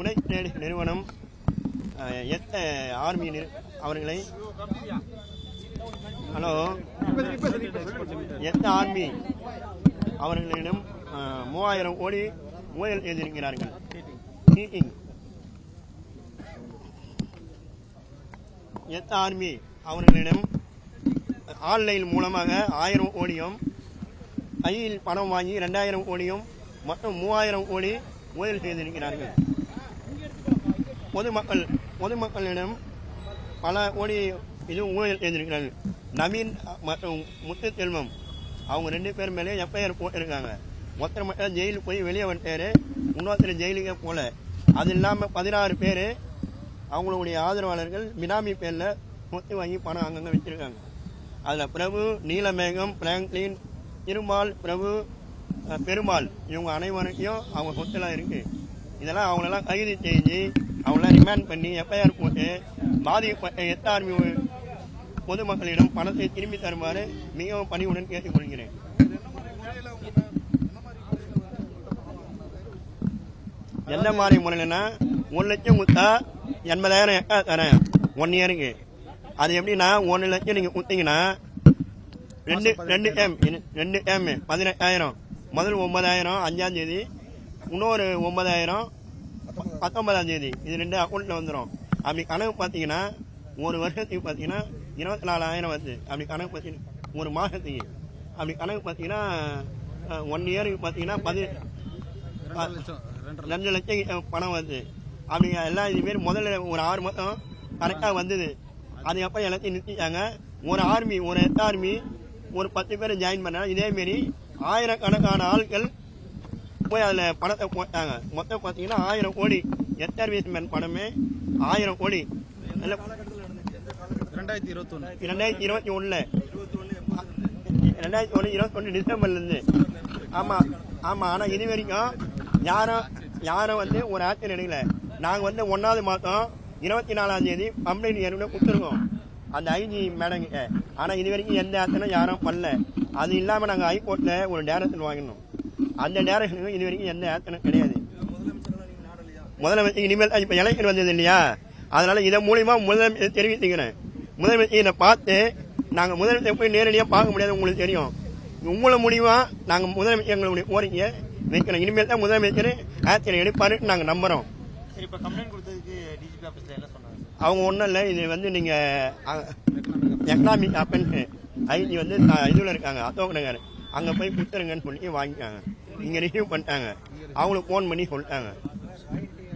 United நிறுவனம் army அவர்களை hello army அவர்களிடம் 3000 கோடி ஊழல் செய்திருக்கிறார்கள். ஆர்மி அவர்களிடம் ஆன்லைன் மூலமாக 1000 கோடியும் கையில் பணம் வாங்கி 2000 கோடியும் மொத்தம் 3000 கோடி ஊழல் செய்திருக்கிறார்கள். பொதுமக்களிடம் பல கோடி இது ஊழல் செய்திருக்கிறார்கள். நவீன் மற்றும் முத்து செல்வம் அவங்க 2 பேர் மேலே எஃப்ஐஆர் போட்டிருக்காங்க. ஒருத்தர் மட்டும் ஜெயிலுக்கு போய் வெளியே வந்துட்டாரு, இன்னொருத்தர் ஜெயிலுக்கே போல. அது இல்லாமல் 16 பேர் அவங்களுடைய ஆதரவாளர்கள் பினாமி பேரில் சொத்து வாங்கி பணம் அங்கங்கே வச்சிருக்காங்க. அதில் பிரபு, நீலமேகம், பிராங்க்லின், திருமால், பிரபு, பெருமாள் இவங்க அனைவருக்கும் அவங்க சொத்துலாம் இருக்குது. இதெல்லாம் அவங்களெல்லாம் கைது செஞ்சு அவங்களாம் ரிமாண்ட் பண்ணி எஃப்ஐஆர் போட்டு பாதிக்கப்பட்ட ஆர்மி பொதுமக்களிடம் பணத்தை திரும்பி தருமாறு மிகவும் பணிவுடன் கேட்டுக்கொள்கிறேன். எந்த மாதிரி முறையிலன்னா 1 லட்சம் கொடுத்தா 80,000 எக்கா தரேன் 1 இயருக்கு. அது எப்படின்னா 1 லட்சம் நீங்கள் கொடுத்தீங்கன்னா 2 டைம் 18,000 முதல் 9,000 5ஆம் தேதி, இன்னொரு 9,000 19ஆம் தேதி. இது 2 அக்கௌண்ட்டில் வந்துடும். அப்படி கணக்கு பார்த்தீங்கன்னா ஒரு வருஷத்துக்கு பார்த்தீங்கன்னா 24,000 வருது. அப்படி கணக்கு பார்த்தீங்கன்னா ஒரு மாதத்துக்கு அப்படி கணக்கு பார்த்தீங்கன்னா 1 இயருக்கு பார்த்தீங்கன்னா 2 லட்சம் பணம் வருது. அப்படிங்க எல்லாம் இதுமாரி முதல்ல ஒரு 6 மாதம் கரெக்டாக வந்தது. அதுக்கப்புறம் எல்லாத்தையும் நிறுத்திட்டாங்க. ஒரு ஆர்மி ஒரு 10 பேர் ஜாயின் பண்ணாங்க. இதேமாரி ஆயிரக்கணக்கான ஆட்கள் போய் அதில் பணத்தை போட்டாங்க. மொத்தம் பார்த்தீங்கன்னா 1000 கோடி எஸ்ஆர்விஎஸ்மேன் பணமே 1000 கோடி 2021 டிசம்பர்லேருந்து. ஆமாம். ஆனால் இது வரைக்கும் யாரும் ஒரு ஆக்ஷன் எடுக்கல. நாங்கள் 1ஆவது மாதம் 24ஆம் தேதி கம்ப்ளைண்ட் ஏற்கனவே கொடுத்துருக்கோம் அந்த ஐஜி மேடங்கிட்ட. ஆனால் இது வரைக்கும் எந்த ஆக்ஷனும் யாரும் பண்ணல. அது இல்லாமல் நாங்கள் ஹைகோர்ட்டில் ஒரு டேரக்ஷன் வாங்கினோம். அந்த டேரக்ஷனுக்கு இது வரைக்கும் எந்த ஆக்ஷனும் கிடையாது. முதலமைச்சர் இனிமேல் இப்போ எலெக்ஷன் வந்தது இல்லையா, அதனால இதன் மூலியமா முதலமைச்சர் தெரிவித்துக்கிறேன். முதலமைச்சர் இதை பார்த்து நாங்கள் முதலமைச்சர் போய் நேரடியாக பார்க்க முடியாது, உங்களுக்கு தெரியும். உங்களை மூலியமா நாங்கள் முதலமைச்சர் எங்களுடைய கோரிக்கையை வைக்கிறோம். இனிமேல் தான் முதலமைச்சர் ஆக்ஷன் எடுப்பாருன்னு நாங்கள் நம்புறோம். அவங்க ஒன்றும் இல்லை, இது நீங்கள் எக்கனாமிக் அப்பன்ட்டு ஐஜி இதில் இருக்காங்க அசோக் நகர், அங்கே போய் கொடுத்துருங்கன்னு சொல்லி வாங்கிக்காங்க. இங்கே ரிசீவ் பண்ணிட்டாங்க. அவங்களுக்கு ஃபோன் பண்ணி சொல்லிட்டாங்க.